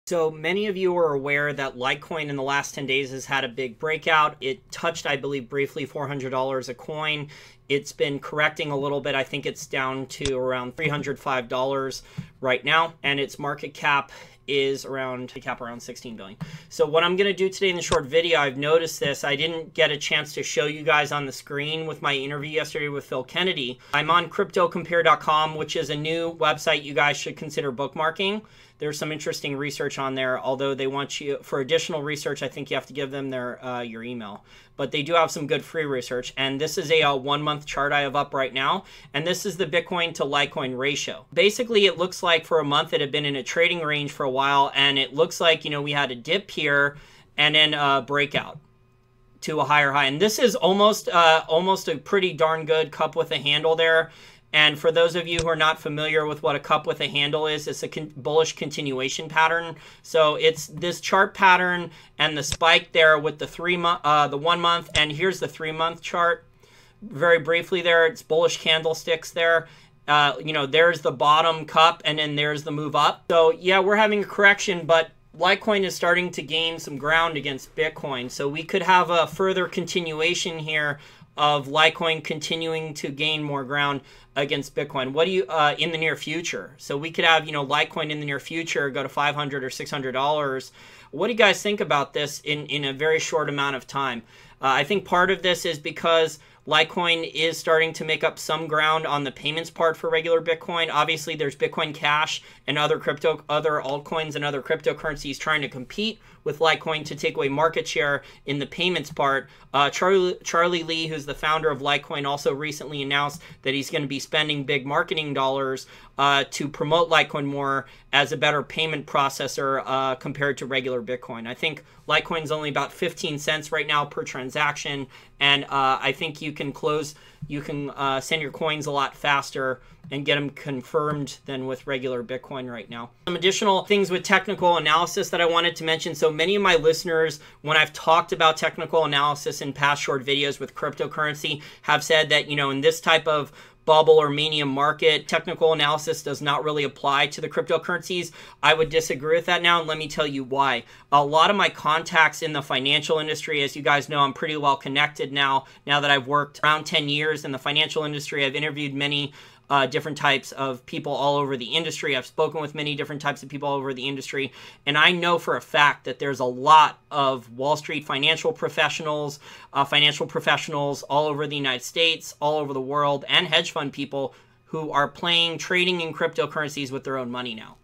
So many of you are aware that Litecoin in the last 10 days has had a big breakout. It touched, I believe, briefly $400 a coin. It's been correcting a little bit. I think it's down to around $305 right now, and its market cap is around 16 billion. So what I'm going to do today in the short video, I've noticed this. I didn't get a chance to show you guys on the screen with my interview yesterday with Phil Kennedy. I'm on cryptocompare.com, which is a new website you guys should consider bookmarking. There's some interesting research on there, although they want you, for additional research, I think you have to give them their your email. But they do have some good free research. And this is a 1 month chart I have up right now. And this is the Bitcoin to Litecoin ratio. Basically, it looks like for a month it had been in a trading range for a while. And it looks like, you know, we had a dip here and then a breakout to a higher high. And this is almost a pretty darn good cup with a handle there. And for those of you who are not familiar with what a cup with a handle is, it's a bullish continuation pattern. So it's this chart pattern and the spike there with the 1 month, and here's the 3 month chart. Very briefly there, it's bullish candlesticks there. You know, there's the bottom cup, and then there's the move up. So yeah, we're having a correction, but Litecoin is starting to gain some ground against Bitcoin. So we could have a further continuation here of Litecoin continuing to gain more ground against Bitcoin. What do you in the near future? So we could have, you know, Litecoin in the near future go to $500 or $600. What do you guys think about this in a very short amount of time? I think part of this is because Litecoin is starting to make up some ground on the payments part for regular Bitcoin. Obviously, there's Bitcoin Cash and other altcoins and other cryptocurrencies trying to compete with Litecoin to take away market share in the payments part. Charlie Lee, who's the founder of Litecoin, also recently announced that he's going to be spending big marketing dollars to promote Litecoin more as a better payment processor compared to regular Bitcoin. I think Litecoin is only about 15 cents right now per transaction, and I think you can send your coins a lot faster and get them confirmed than with regular Bitcoin right now. Some additional things with technical analysis that I wanted to mention. So many of my listeners, when I've talked about technical analysis in past short videos with cryptocurrency, have said that, you know, in this type of bubble or mania market, technical analysis does not really apply to the cryptocurrencies. I would disagree with that now, and let me tell you why. A lot of my contacts in the financial industry, as you guys know, I'm pretty well connected now that I've worked around 10 years in the financial industry. I've interviewed many different types of people all over the industry. I've spoken with many different types of people all over the industry, and I know for a fact that there's a lot of Wall Street financial professionals all over the United States, all over the world, and hedge fund people who are trading in cryptocurrencies with their own money now.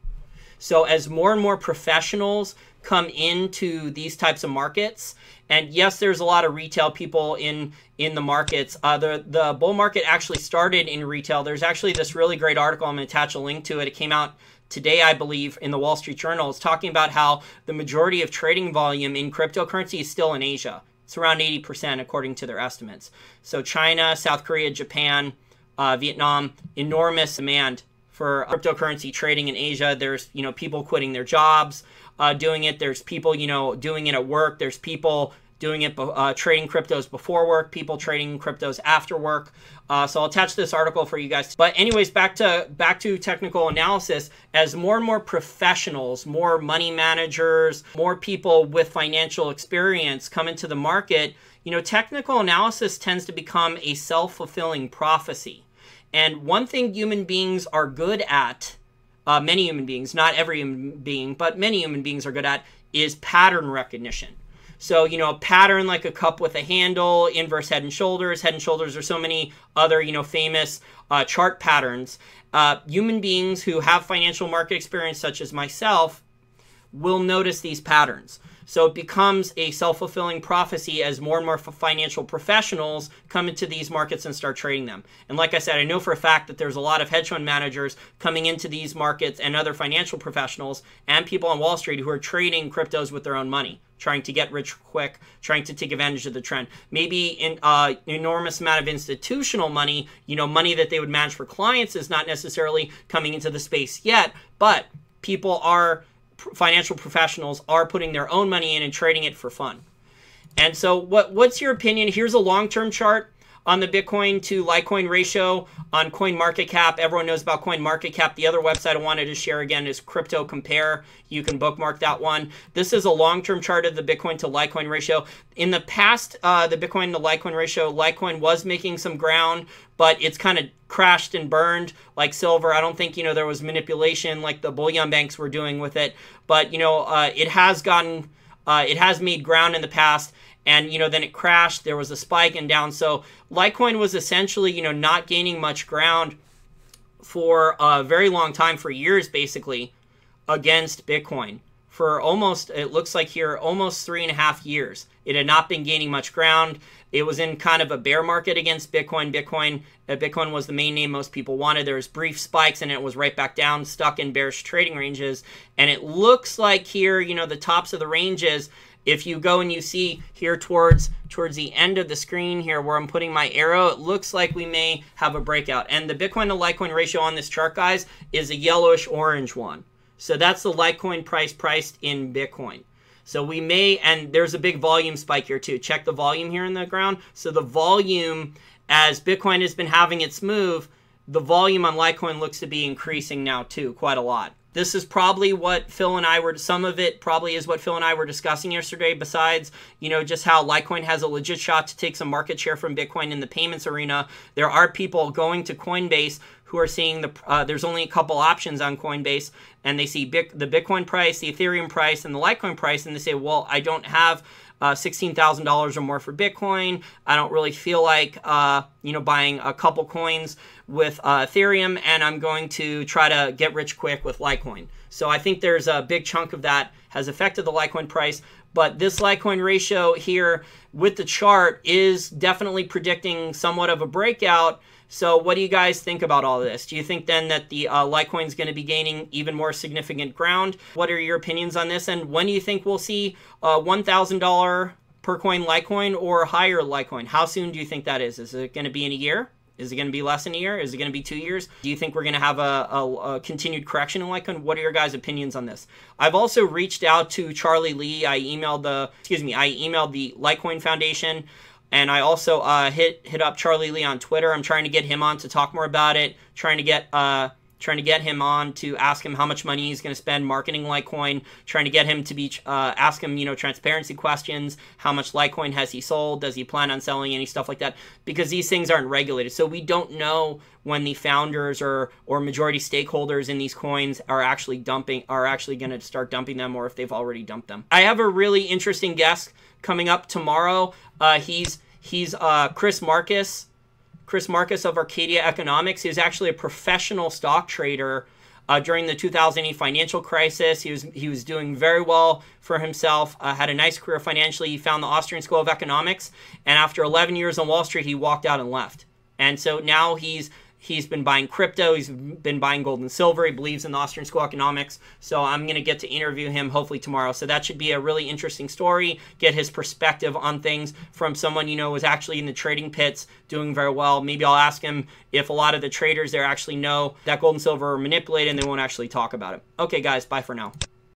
So as more and more professionals come into these types of markets, and yes, there's a lot of retail people in the markets. The bull market actually started in retail. There's actually this really great article. I'm going to attach a link to it. It came out today, I believe, in the Wall Street Journal. It's talking about how the majority of trading volume in cryptocurrency is still in Asia. It's around 80% according to their estimates. So China, South Korea, Japan, Vietnam, enormous demand for cryptocurrency trading in Asia. There's, you know, people quitting their jobs doing it. There's people, you know, doing it at work. There's people doing it, trading cryptos before work, people trading cryptos after work. So I'll attach this article for you guys. But anyways, back to technical analysis. As more and more professionals, more money managers, more people with financial experience come into the market, you know, technical analysis tends to become a self-fulfilling prophecy. And one thing human beings are good at, many human beings, not every human being, but many human beings are good at, is pattern recognition. So, you know, a pattern like a cup with a handle, inverse head and shoulders. Head and shoulders are so many other, you know, famous chart patterns. Human beings who have financial market experience, such as myself, will notice these patterns. So it becomes a self-fulfilling prophecy as more and more financial professionals come into these markets and start trading them. And like I said, I know for a fact that there's a lot of hedge fund managers coming into these markets and other financial professionals and people on Wall Street who are trading cryptos with their own money, trying to get rich quick, trying to take advantage of the trend. Maybe an enormous amount of institutional money, you know, money that they would manage for clients is not necessarily coming into the space yet, but financial professionals are putting their own money in and trading it for fun. And so what's your opinion? Here's a long-term chart. on the Bitcoin to Litecoin ratio on CoinMarketCap. Everyone knows about CoinMarketCap. The other website I wanted to share again is Crypto Compare. You can bookmark that one. This is a long-term chart of the Bitcoin to Litecoin ratio. In the past, the Bitcoin to Litecoin ratio, Litecoin was making some ground, but it's kind of crashed and burned like silver. I don't think, there was manipulation like the bullion banks were doing with it, but, it has made ground in the past. And, then it crashed. There was a spike and down. So Litecoin was essentially, not gaining much ground for a very long time, for years, basically, against Bitcoin. For almost, it looks like here, almost 3.5 years. It had not been gaining much ground. It was in kind of a bear market against Bitcoin. Bitcoin was the main name most people wanted. There was brief spikes, and it was right back down, stuck in bearish trading ranges. And it looks like here, the tops of the ranges, if you go and you see here towards the end of the screen here where I'm putting my arrow, it looks like we may have a breakout. And the Bitcoin to Litecoin ratio on this chart, guys, is a yellowish orange one. So that's the Litecoin price priced in Bitcoin. So we may, and there's a big volume spike here too. Check the volume here in the ground. So the volume, as Bitcoin has been having its move, the volume on Litecoin looks to be increasing now too, quite a lot. This is probably what Phil and I were, some of it probably is what Phil and I were discussing yesterday, besides, just how Litecoin has a legit shot to take some market share from Bitcoin in the payments arena. There are people going to Coinbase who are seeing there's only a couple options on Coinbase, and they see the Bitcoin price, the Ethereum price, and the Litecoin price, and they say, well, I don't have $16,000 or more for Bitcoin. I don't really feel like, buying a couple coins with Ethereum, and I'm going to try to get rich quick with Litecoin. So I think there's a big chunk of that has affected the Litecoin price. But this Litecoin ratio here with the chart is definitely predicting somewhat of a breakout. So what do you guys think about all this? Do you think then that the Litecoin is going to be gaining even more significant ground? What are your opinions on this? And when do you think we'll see $1,000 per coin Litecoin or higher Litecoin? How soon do you think that is? Is it going to be in a year? Is it going to be less than a year? Is it going to be 2 years? Do you think we're going to have a continued correction in Litecoin? What are your guys' opinions on this? I've also reached out to Charlie Lee. I emailed the Litecoin Foundation. And I also hit up Charlie Lee on Twitter. I'm trying to get him on to talk more about it. Trying to get him on to ask him how much money he's going to spend marketing Litecoin. Trying to get him to ask him transparency questions. How much Litecoin has he sold? Does he plan on selling any stuff like that? Because these things aren't regulated, so we don't know when the founders or majority stakeholders in these coins are actually going to start dumping them, or if they've already dumped them. I have a really interesting guest coming up tomorrow. He's Chris Marcus of Arcadia Economics. He was actually a professional stock trader during the 2008 financial crisis. He was doing very well for himself, had a nice career financially. He found the Austrian School of Economics, and after 11 years on Wall Street, he walked out and left. And so now he's been buying crypto. He's been buying gold and silver. He believes in the Austrian School of Economics. So I'm going to get to interview him hopefully tomorrow. So that should be a really interesting story. Get his perspective on things from someone, who's actually in the trading pits doing very well. Maybe I'll ask him if a lot of the traders there actually know that gold and silver are manipulated and they won't actually talk about it. Okay, guys, bye for now.